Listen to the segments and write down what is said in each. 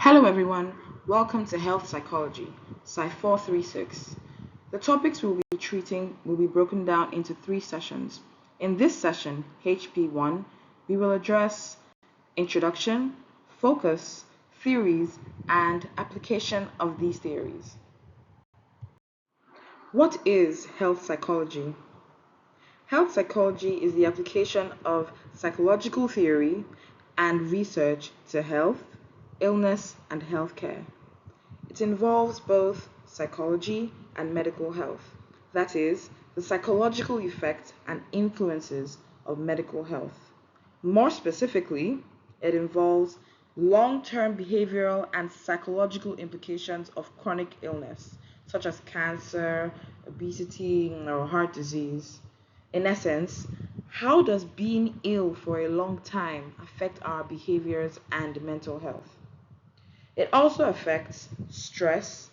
Hello everyone, welcome to Health Psychology, Sci 436. The topics we'll be treating will be broken down into three sessions. In this session, HP1, we will address introduction, focus, theories, and application of these theories. What is health psychology? Health psychology is the application of psychological theory and research to health, illness, and healthcare. It involves both psychology and medical health, that is, the psychological effects and influences of medical health. More specifically, it involves long term behavioral and psychological implications of chronic illness, such as cancer, obesity, or heart disease. In essence, how does being ill for a long time affect our behaviors and mental health? It also affects stress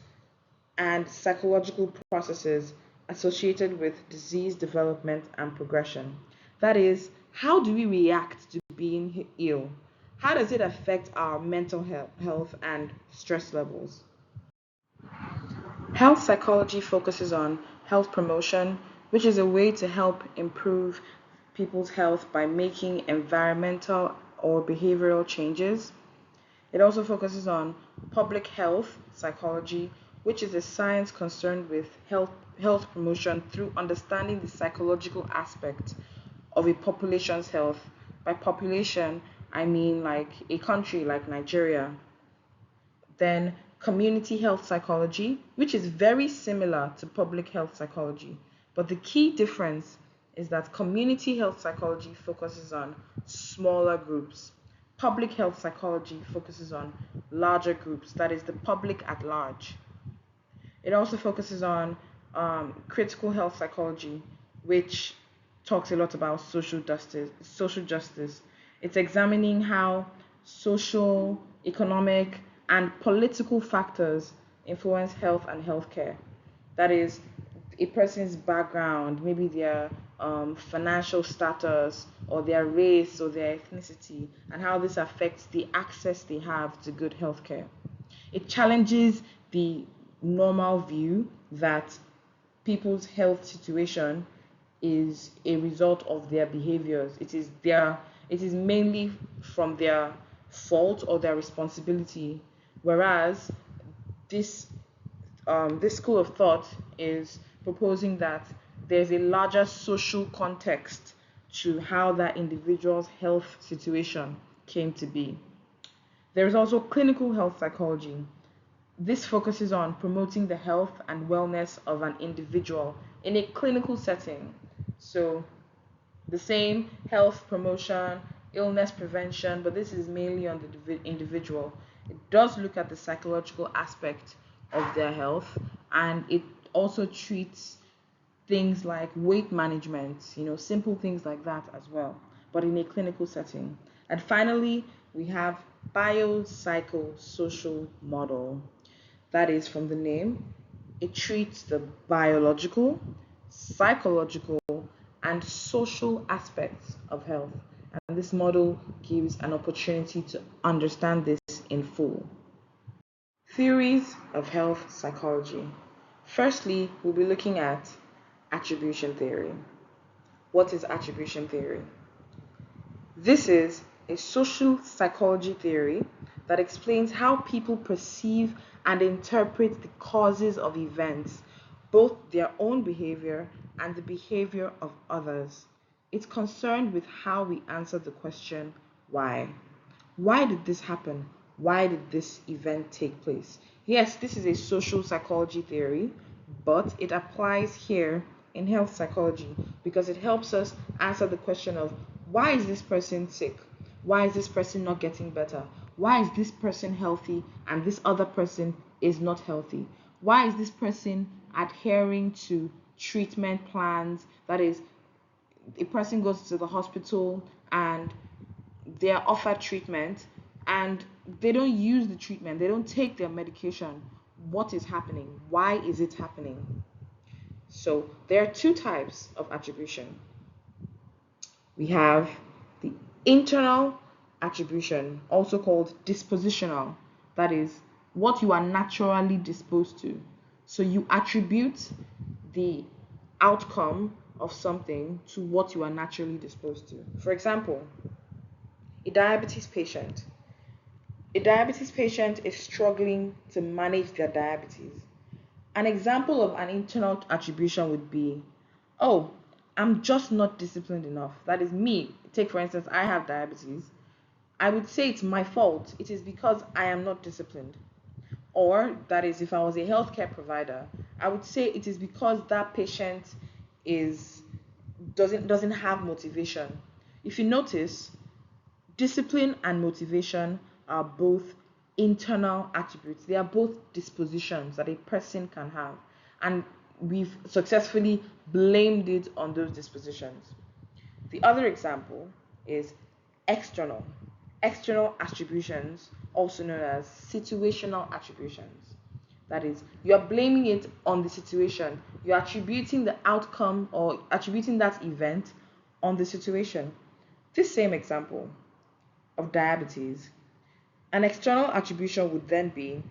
and psychological processes associated with disease development and progression. That is, how do we react to being ill? How does it affect our mental health and stress levels? Health psychology focuses on health promotion, which is a way to help improve people's health by making environmental or behavioral changes. It also focuses on public health psychology, which is a science concerned with health promotion through understanding the psychological aspect of a population's health. By population, I mean like a country like Nigeria. Then community health psychology, which is very similar to public health psychology. But the key difference is that community health psychology focuses on smaller groups. Public health psychology focuses on larger groups, that is, the public at large. It also focuses on critical health psychology, which talks a lot about social justice. Social justice. It's examining how social, economic, and political factors influence health and healthcare. That is, a person's background, maybe their financial status, or their race, or their ethnicity, and how this affects the access they have to good healthcare. It challenges the normal view that people's health situation is a result of their behaviors. It is mainly from their fault or their responsibility. Whereas this this school of thought is proposing that there's a larger social context to how that individual's health situation came to be. There is also clinical health psychology. This focuses on promoting the health and wellness of an individual in a clinical setting. So, the same health promotion, illness prevention, but this is mainly on the individual. It does look at the psychological aspect of their health, and it also treats things like weight management, simple things like that as well, but in a clinical setting. And finally, we have biopsychosocial model. That is from the name. It treats the biological, psychological, and social aspects of health. And this model gives an opportunity to understand this in full. Theories of health psychology. Firstly, we'll be looking at attribution theory. What is attribution theory? This is a social psychology theory that explains how people perceive and interpret the causes of events, both their own behavior and the behavior of others. It's concerned with how we answer the question, why? Why did this happen? Why did this event take place? Yes, this is a social psychology theory, but it applies here in health psychology because it helps us answer the question of why is this person sick? Why is this person not getting better? Why is this person healthy and this other person is not healthy? Why is this person adhering to treatment plans? That is, a person goes to the hospital and they are offered treatment and they don't use the treatment, they don't take their medication. What is happening? Why is it happening? So there are two types of attribution. We have the internal attribution, also called dispositional. That is what you are naturally disposed to. So you attribute the outcome of something to what you are naturally disposed to. For example, a diabetes patient. A diabetes patient is struggling to manage their diabetes. An example of an internal attribution would be, oh, I'm just not disciplined enough. That is me. Take, for instance, I have diabetes. I would say it's my fault. It is because I am not disciplined. Or, that is, if I was a healthcare provider, I would say it is because that patient is doesn't have motivation. If you notice, discipline and motivation are both internal attributes. They are both dispositions that a person can have. And we've successfully blamed it on those dispositions. The other example is external. External attributions, also known as situational attributions. That is, you are blaming it on the situation. You're attributing the outcome or attributing that event on the situation. This same example of diabetes, an external attribution would then be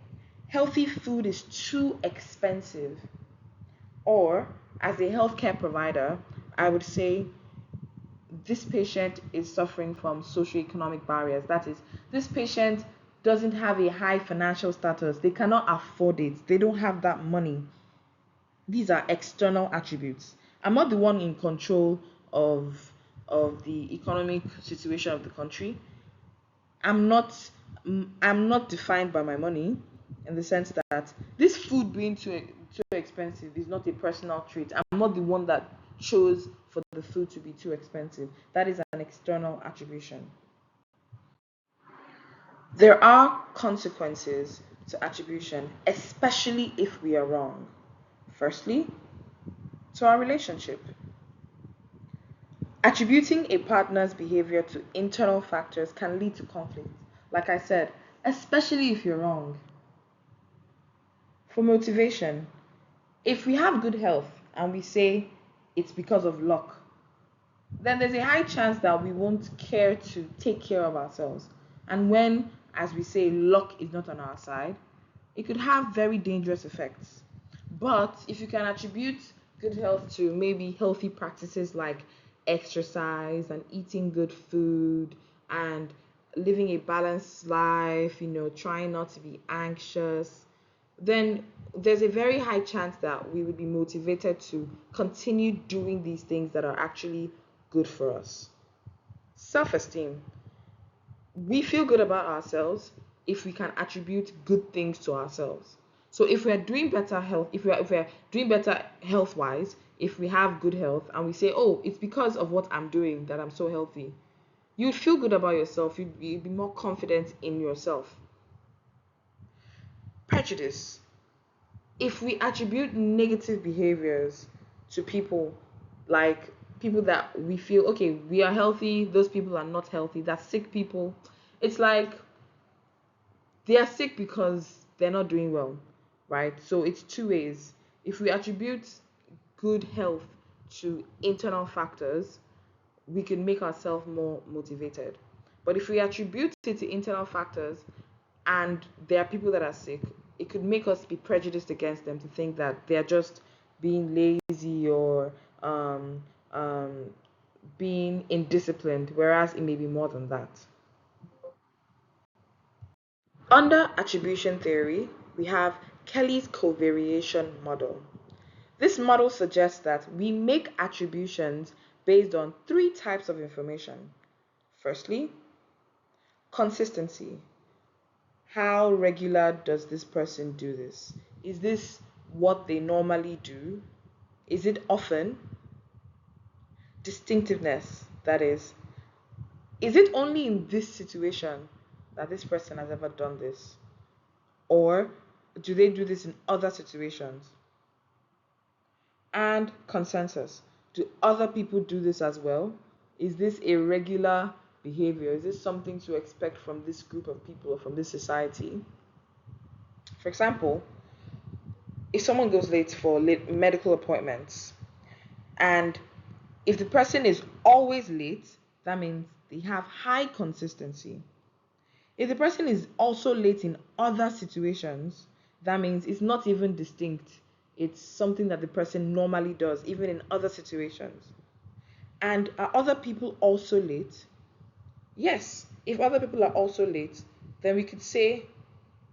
healthy food is too expensive. Or, as a healthcare provider, I would say this patient is suffering from socioeconomic barriers. That is, this patient doesn't have a high financial status. They cannot afford it. They don't have that money. These are external attributes. I'm not the one in control of the economic situation of the country. I'm not I'm not defined by my money in the sense that this food being too expensive is not a personal trait. I'm not the one that chose for the food to be too expensive. That is an external attribution. There are consequences to attribution, especially if we are wrong. Firstly, to our relationship. Attributing a partner's behavior to internal factors can lead to conflict. Like I said, especially if you're wrong. For motivation, if we have good health and we say it's because of luck, then there's a high chance that we won't care to take care of ourselves. And when, as we say, luck is not on our side, it could have very dangerous effects. But if you can attribute good health to maybe healthy practices like exercise and eating good food and living a balanced life, trying not to be anxious, then there's a very high chance that we would be motivated to continue doing these things that are actually good for us. Self esteem. We feel good about ourselves if we can attribute good things to ourselves. So if we're doing better health, if we're doing better health wise, if we have good health and we say, oh, it's because of what I'm doing that I'm so healthy, you'd feel good about yourself. You'd be more confident in yourself. Prejudice. If we attribute negative behaviors to people, like people that we feel, okay, we are healthy, those people are not healthy, that's sick people, it's like they are sick because they're not doing well, right? So it's two ways. If we attribute good health to internal factors, we can make ourselves more motivated. But if we attribute it to internal factors and there are people that are sick, it could make us be prejudiced against them to think that they are just being lazy or being indisciplined, whereas it may be more than that. Under attribution theory, we have Kelly's covariation model. This model suggests that we make attributions based on three types of information. Firstly, consistency. How regular does this person do this? Is this what they normally do? Is it often? Distinctiveness, that is it only in this situation that this person has ever done this? Or do they do this in other situations? And consensus. Do other people do this as well? Is this a regular behavior? Is this something to expect from this group of people or from this society? For example, if someone goes late for medical appointments, and if the person is always late, that means they have high consistency. If the person is also late in other situations, that means it's not even distinct. It's something that the person normally does, even in other situations. And are other people also late? Yes, if other people are also late, then we could say,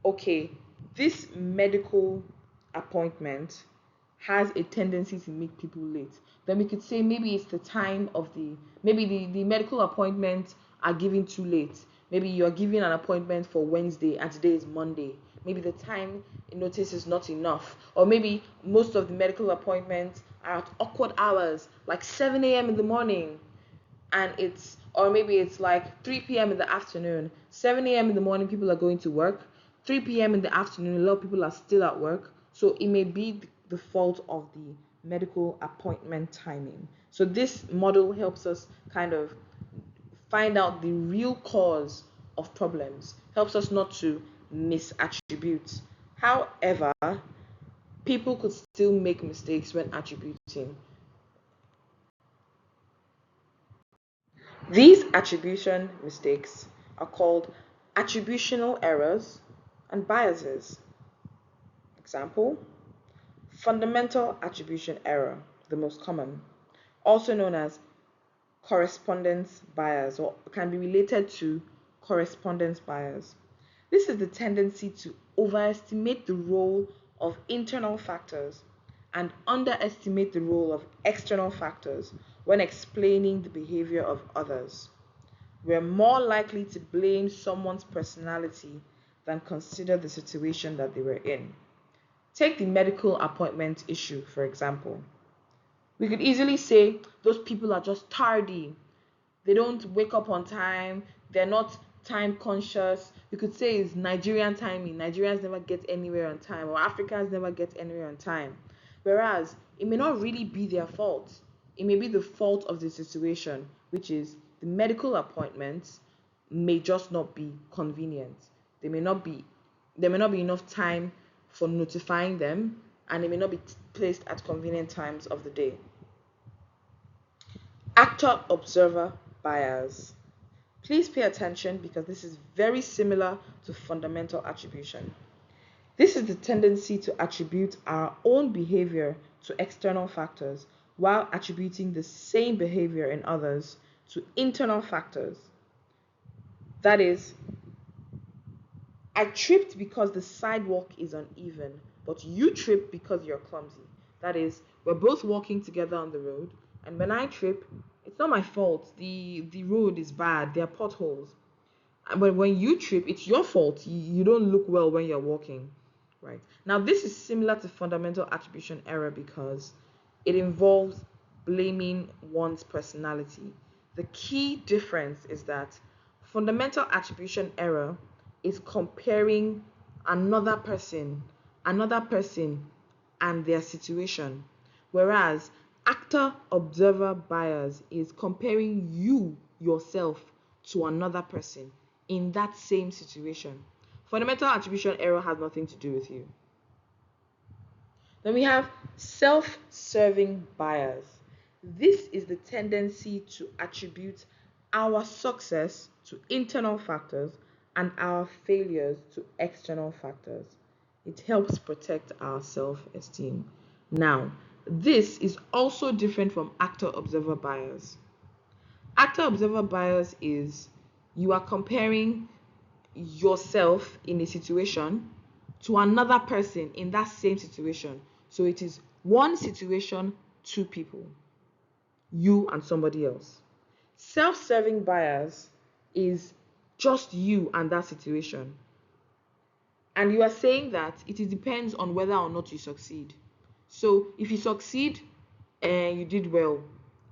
okay, this medical appointment has a tendency to make people late. Then we could say maybe it's the time of maybe the medical appointments are given too late. Maybe you're giving an appointment for Wednesday and today is Monday. Maybe the time notice is not enough. Or maybe most of the medical appointments are at awkward hours, like 7 a.m. in the morning, and it's, or maybe it's like 3 p.m. in the afternoon. 7 a.m. in the morning, people are going to work. 3 p.m. in the afternoon, a lot of people are still at work. So it may be the fault of the medical appointment timing. So this model helps us kind of find out the real cause of problems, helps us not to misattribute. However, people could still make mistakes when attributing. These attribution mistakes are called attributional errors and biases. Example, fundamental attribution error, the most common, also known as correspondence bias, or can be related to correspondence bias. This is the tendency to overestimate the role of internal factors and underestimate the role of external factors when explaining the behavior of others. We're more likely to blame someone's personality than consider the situation that they were in. Take the medical appointment issue, for example. We could easily say those people are just tardy. They don't wake up on time. They're not time conscious. We could say it's Nigerian timing. Nigerians never get anywhere on time, or Africans never get anywhere on time. Whereas it may not really be their fault. It may be the fault of the situation, which is the medical appointments may just not be convenient. They may not be there may not be enough time for notifying them, and it may not be placed at convenient times of the day. Actor observer bias. Please pay attention because this is very similar to fundamental attribution. This is the tendency to attribute our own behavior to external factors while attributing the same behavior in others to internal factors. That is, I tripped because the sidewalk is uneven, but you tripped because you're clumsy. That is, we're both walking together on the road, and when I trip, it's not my fault. The road is bad, there are potholes. But when you trip, it's your fault. You don't look well when you're walking. Right. Now, this is similar to fundamental attribution error because it involves blaming one's personality. The key difference is that fundamental attribution error is comparing another person and their situation, whereas actor observer bias is comparing you yourself to another person in that same situation. Fundamental attribution error has nothing to do with you. Then we have self-serving bias. This is the tendency to attribute our success to internal factors and our failures to external factors. It helps protect our self-esteem. Now, this is also different from actor-observer bias. Actor-observer bias is you are comparing yourself in a situation to another person in that same situation. So it is one situation, two people, you and somebody else. Self-serving bias is just you and that situation. And you are saying that it depends on whether or not you succeed. So if you succeed and you did well,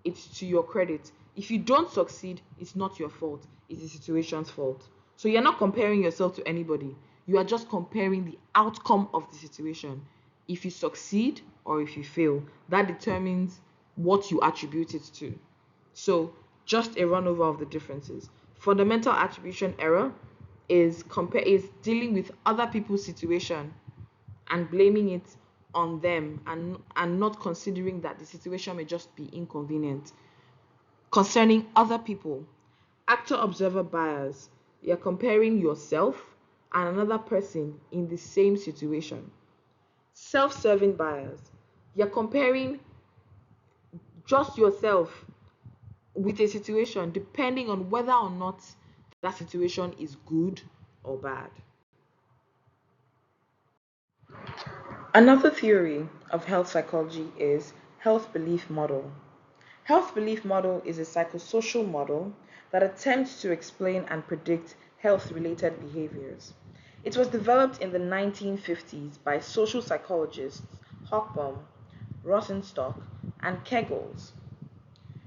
it's to your credit. If you don't succeed, it's not your fault, it's the situation's fault. So you're not comparing yourself to anybody. You are just comparing the outcome of the situation. If you succeed or if you fail, that determines what you attribute it to. So just a run over of the differences. Fundamental attribution error is dealing with other people's situation and blaming it on them and not considering that the situation may just be inconvenient. Concerning other people, actor observer bias You're comparing yourself and another person in the same situation. Self-serving bias. You're comparing just yourself with a situation depending on whether or not that situation is good or bad. Another theory of health psychology is health belief model. Health belief model is a psychosocial model that attempts to explain and predict health related behaviors. It was developed in the 1950s by social psychologists Hobsbawm, Rosenstock, and Kegels.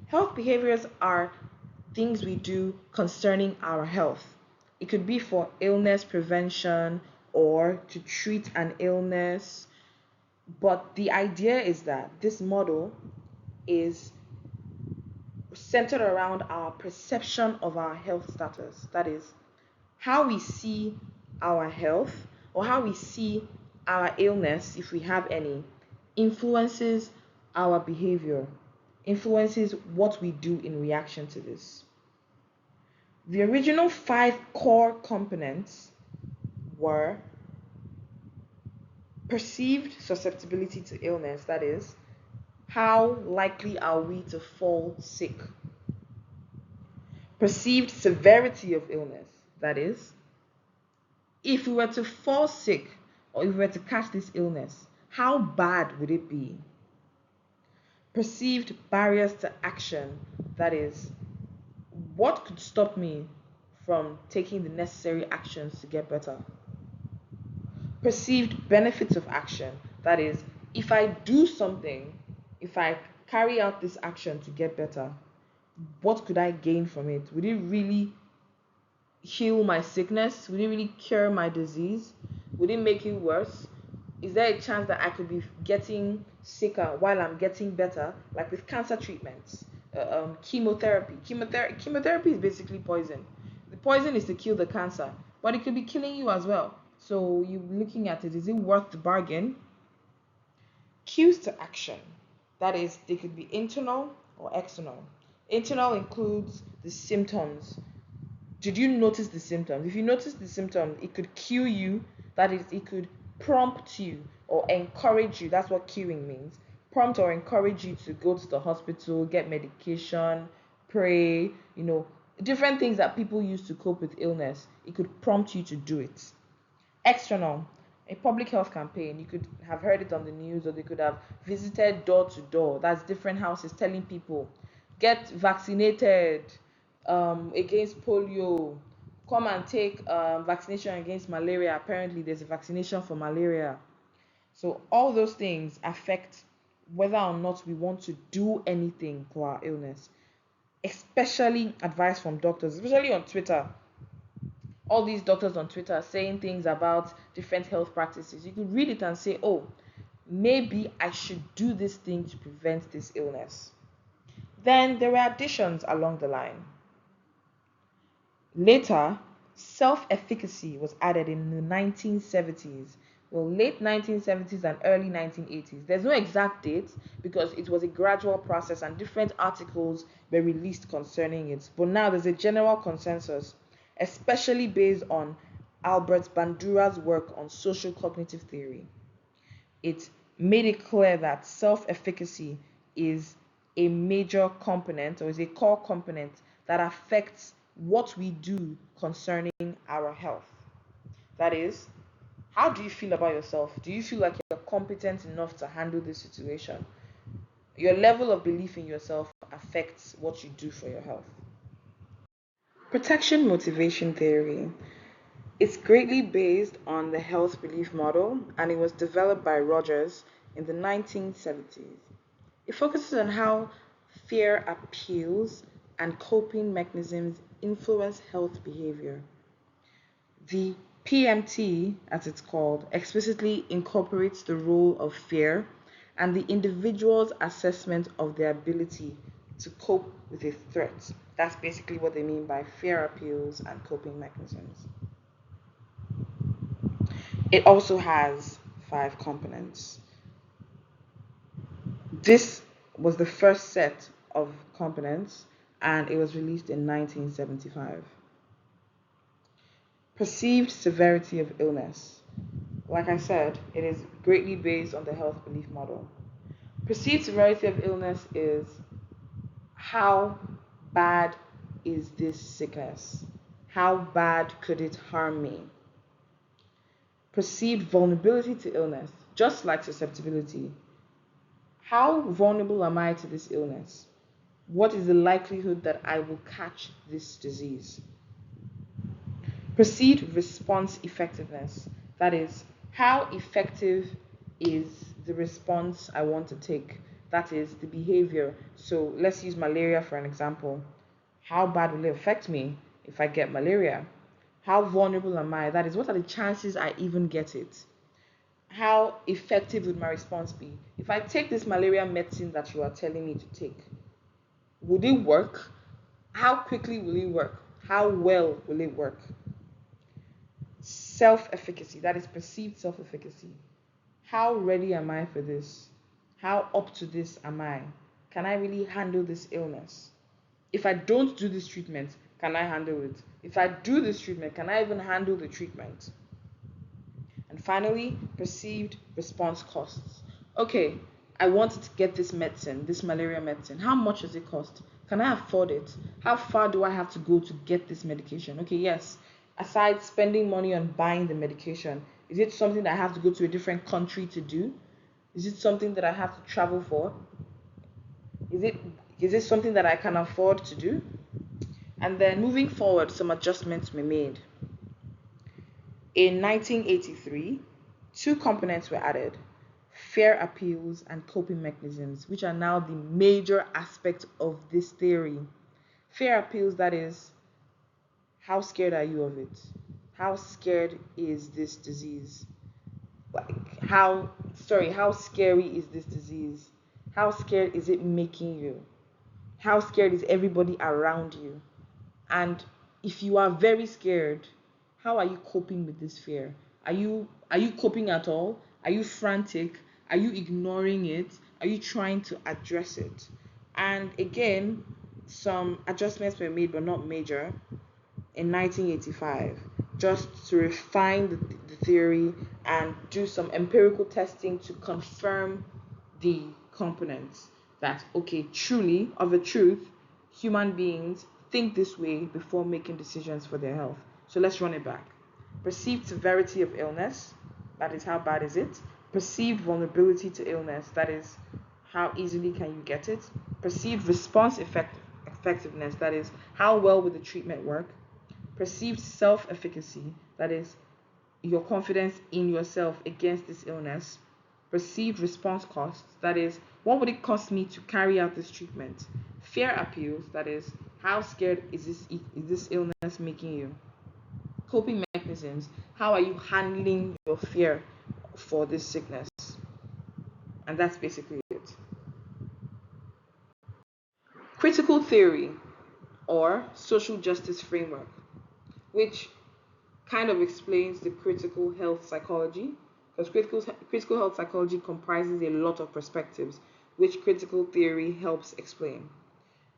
Health behaviors are things we do concerning our health. It could be for illness prevention or to treat an illness. But the idea is that this model is centered around our perception of our health status. That is, how we see our health or how we see our illness, if we have any, influences our behavior, influences what we do in reaction to this. The original 5 core components were perceived susceptibility to illness, that is, how likely are we to fall sick? Perceived severity of illness, that is, if we were to fall sick or if we were to catch this illness, how bad would it be? Perceived barriers to action, that is, what could stop me from taking the necessary actions to get better? Perceived benefits of action, that is, if I do something, if I carry out this action to get better, what could I gain from it? Would it really heal my sickness? Would it really cure my disease? Would it make it worse? Is there a chance that I could be getting sicker while I'm getting better? Like with cancer treatments, chemotherapy. Chemotherapy is basically poison. The poison is to kill the cancer, but it could be killing you as well. So you're looking at it, is it worth the bargain? Cues to action. That is, they could be internal or external. Internal includes the symptoms. Did you notice the symptoms? If you notice the symptoms, it could cue you, that is, it could prompt you or encourage you. That's what cueing means. Prompt or encourage you to go to the hospital, get medication, pray, different things that people use to cope with illness. It could prompt you to do it. External, a public health campaign. You could have heard it on the news or they could have visited door to door. That's different houses telling people, get vaccinated against polio. Come and take vaccination against malaria. Apparently, there's a vaccination for malaria. So all those things affect whether or not we want to do anything for our illness, especially advice from doctors, especially on Twitter. All these doctors on Twitter saying things about different health practices. You could read it and say, oh, maybe I should do this thing to prevent this illness. Then there were additions along the line. Later, self-efficacy was added in the 1970s. Well, late 1970s and early 1980s. There's no exact date because it was a gradual process and different articles were released concerning it. But now there's a general consensus, especially based on Albert Bandura's work on social cognitive theory. It made it clear that self-efficacy is a major component or is a core component that affects what we do concerning our health. That is, how do you feel about yourself? Do you feel like you're competent enough to handle this situation? Your level of belief in yourself affects what you do for your health. Protection motivation theory. It's greatly based on the health belief model and it was developed by Rogers in the 1970s. It focuses on how fear appeals and coping mechanisms influence health behavior. The PMT, as it's called, explicitly incorporates the role of fear and the individual's assessment of their ability to cope with a threat. That's basically what they mean by fear appeals and coping mechanisms. It also has 5 components. This was the first set of components and it was released in 1975. Perceived severity of illness. Like I said, it is greatly based on the health belief model. Perceived severity of illness is how bad is this sickness? How bad could it harm me? Perceived vulnerability to illness, just like susceptibility. How vulnerable am I to this illness? What is the likelihood that I will catch this disease? Perceived response effectiveness, that is, how effective is the response I want to take? That is, the behavior. So let's use malaria for an example. How bad will it affect me if I get malaria? How vulnerable am I? That is, what are the chances I even get it? How effective would my response be? If I take this malaria medicine that you are telling me to take, would it work? How quickly will it work? How well will it work? Self-efficacy, that is perceived self-efficacy. How ready am I for this? How up to this am I? Can I really handle this illness? If I don't do this treatment, can I handle it? If I do this treatment, can I even handle the treatment? And finally, perceived response costs. Okay, I wanted to get this medicine, this malaria medicine. How much does it cost? Can I afford it? How far do I have to go to get this medication? Okay, yes. Aside spending money on buying the medication, is it something that I have to go to a different country to do? Is it something that I have to travel for? Is it something that I can afford to do? And then moving forward, some adjustments were made. In 1983, two components were added: fear appeals and coping mechanisms, which are now the major aspect of this theory. Fear appeals, that is, how scared are you of it? How scared is this disease? How scary is this disease? How scared is it making you? How scared is everybody around you? And if you are very scared, how are you coping with this fear? Are you coping at all? Are you frantic? Are you ignoring it? Are you trying to address it? And again, some adjustments were made, but not major, in 1985, just to refine the theory and do some empirical testing to confirm the components that, okay, truly, of a truth, human beings think this way before making decisions for their health. So let's run it back. Perceived severity of illness, that is, how bad is it? Perceived vulnerability to illness, that is, how easily can you get it? Perceived response effectiveness, that is, how well will the treatment work? Perceived self-efficacy, that is, your confidence in yourself against this illness. Perceived response costs, that is, what would it cost me to carry out this treatment? Fear appeals, that is, how scared is this illness making you? Coping mechanisms, how are you handling your fear for this sickness? And that's basically it. Critical theory, or social justice framework, which kind of explains the critical health psychology, because critical health psychology comprises a lot of perspectives, which critical theory helps explain.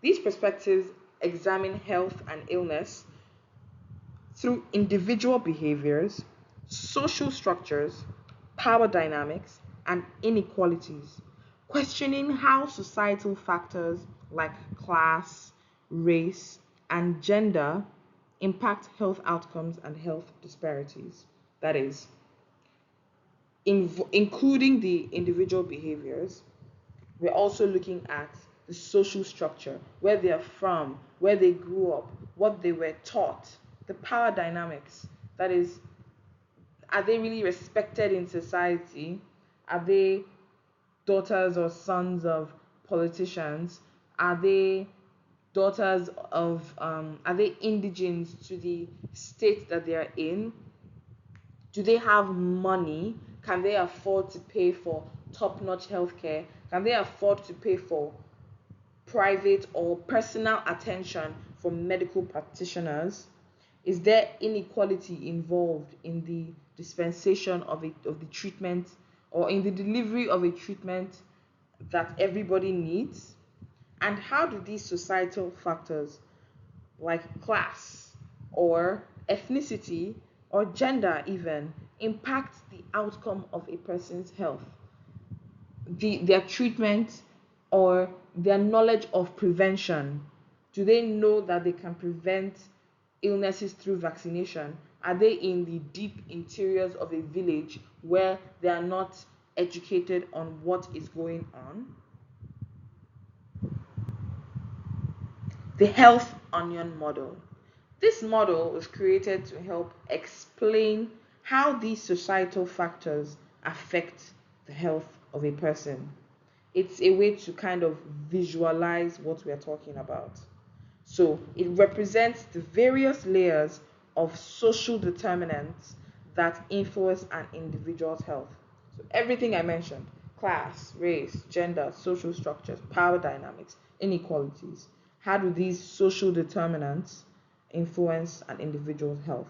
These perspectives examine health and illness through individual behaviors, social structures, power dynamics, and inequalities, questioning how societal factors like class, race, and gender impact health outcomes and health disparities. That is, including the individual behaviors, we're also looking at the social structure, where they are from, where they grew up, what they were taught, the power dynamics. That is, are they really respected in society? Are they daughters or sons of politicians? Are they are they indigenous to the state that they are in? Do they have money? Can they afford to pay for top-notch healthcare? Can they afford to pay for private or personal attention from medical practitioners? Is there inequality involved in the dispensation of the treatment, or in the delivery of a treatment that everybody needs? And how do these societal factors like class or ethnicity or gender even impacts the outcome of a person's health, their treatment or their knowledge of prevention. Do they know that they can prevent illnesses through vaccination? Are they in the deep interiors of a village where they are not educated on what is going on? The health onion model. This model was created to help explain how these societal factors affect the health of a person. It's a way to kind of visualize what we are talking about. So it represents the various layers of social determinants that influence an individual's health. So everything I mentioned: class, race, gender, social structures, power dynamics, inequalities. How do these social determinants influence an individual's health?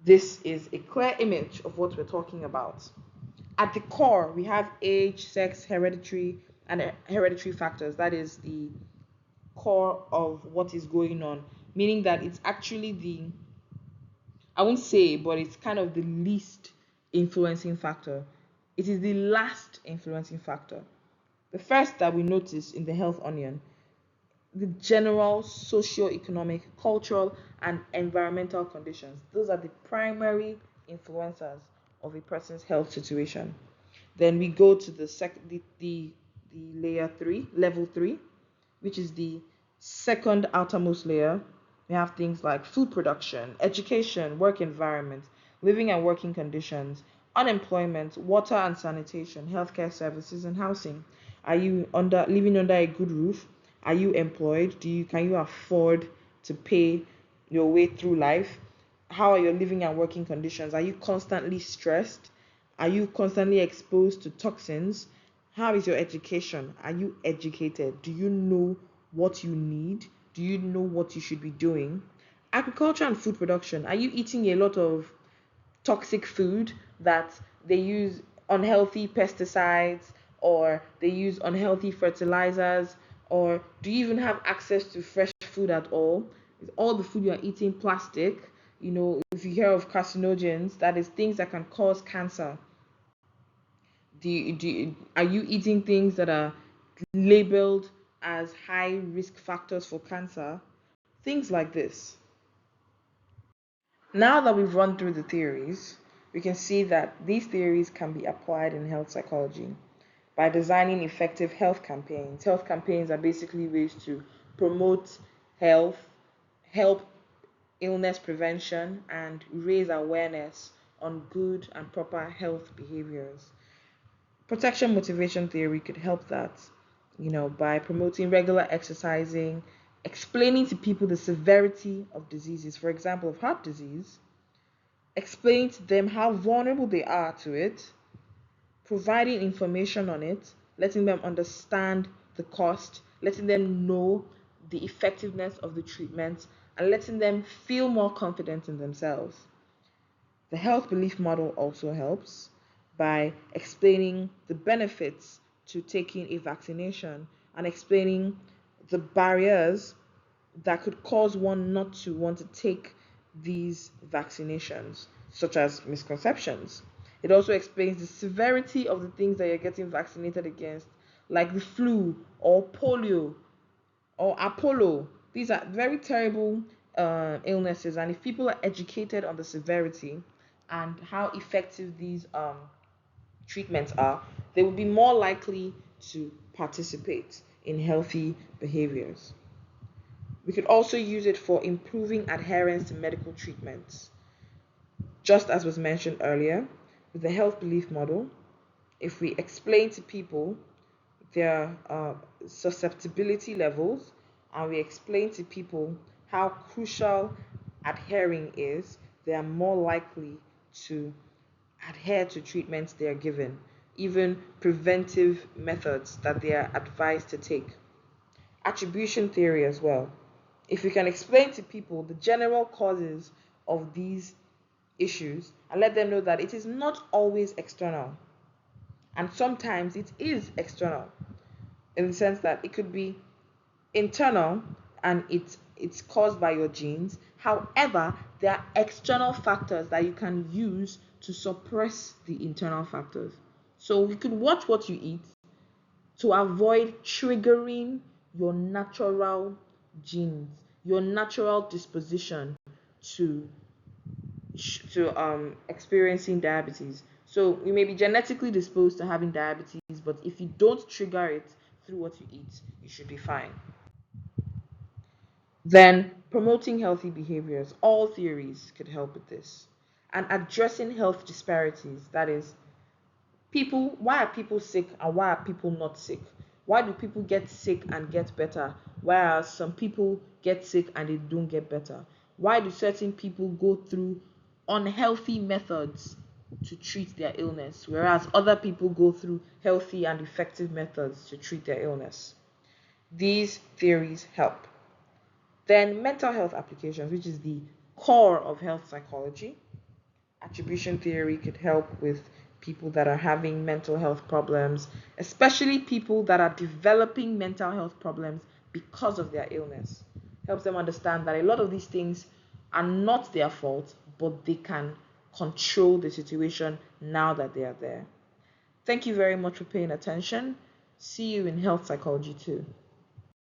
This is a clear image of what we're talking about. At the core, we have age, sex, hereditary, and hereditary factors. That is the core of what is going on, meaning that it's actually I won't say, but it's kind of the least influencing factor. It is the last influencing factor. The first that we notice in the health onion: the general socio-economic, cultural, and environmental conditions. Those are the primary influencers of a person's health situation. Then we go to the layer three, level three, which is the second outermost layer. We have things like food production, education, work environment, living and working conditions, unemployment, water and sanitation, healthcare services, and housing. Are you living under a good roof? Are you employed? Can you afford to pay your way through life? How are your living and working conditions? Are you constantly stressed? Are you constantly exposed to toxins? How is your education? Are you educated? Do you know what you need? Do you know what you should be doing? Agriculture and food production. Are you eating a lot of toxic food that they use unhealthy pesticides, or they use unhealthy fertilizers? Or do you even have access to fresh food at all? Is all the food you're eating plastic? If you hear of carcinogens, that is things that can cause cancer. Are you eating things that are labeled as high risk factors for cancer? Things like this. Now that we've run through the theories, we can see that these theories can be applied in health psychology by designing effective health campaigns. Health campaigns are basically ways to promote health, help illness prevention, and raise awareness on good and proper health behaviors. Protection motivation theory could help that, by promoting regular exercising, explaining to people the severity of diseases, for example, of heart disease, explaining to them how vulnerable they are to it, providing information on it, letting them understand the cost, letting them know the effectiveness of the treatment, and letting them feel more confident in themselves. The health belief model also helps by explaining the benefits to taking a vaccination and explaining the barriers that could cause one not to want to take these vaccinations, such as misconceptions. It also explains the severity of the things that you're getting vaccinated against, like the flu or polio or Apollo. These are very terrible illnesses, and if people are educated on the severity and how effective these treatments are, they will be more likely to participate in healthy behaviors. We could also use it for improving adherence to medical treatments. Just as was mentioned earlier, with the health belief model, if we explain to people their susceptibility levels, and we explain to people how crucial adhering is, they are more likely to adhere to treatments they are given, even preventive methods that they are advised to take. Attribution theory as well. If we can explain to people the general causes of these issues and let them know that it is not always external, and sometimes it is external, in the sense that it could be internal and it's caused by your genes, However, there are external factors that you can use to suppress the internal factors. So you could watch what you eat to avoid triggering your natural genes, your natural disposition to experiencing diabetes. So you may be genetically disposed to having diabetes, but if you don't trigger it through what you eat, you should be fine. Then promoting healthy behaviors. All theories could help with this. And addressing health disparities. That is, why are people sick and why are people not sick? Why do people get sick and get better, whereas some people get sick and they don't get better? Why do certain people go through unhealthy methods to treat their illness, whereas other people go through healthy and effective methods to treat their illness? These theories help. Then mental health applications, which is the core of health psychology. Attribution theory could help with people that are having mental health problems, especially people that are developing mental health problems because of their illness. Helps them understand that a lot of these things are not their fault, but they can control the situation now that they are there. Thank you very much for paying attention. See you in health psychology too.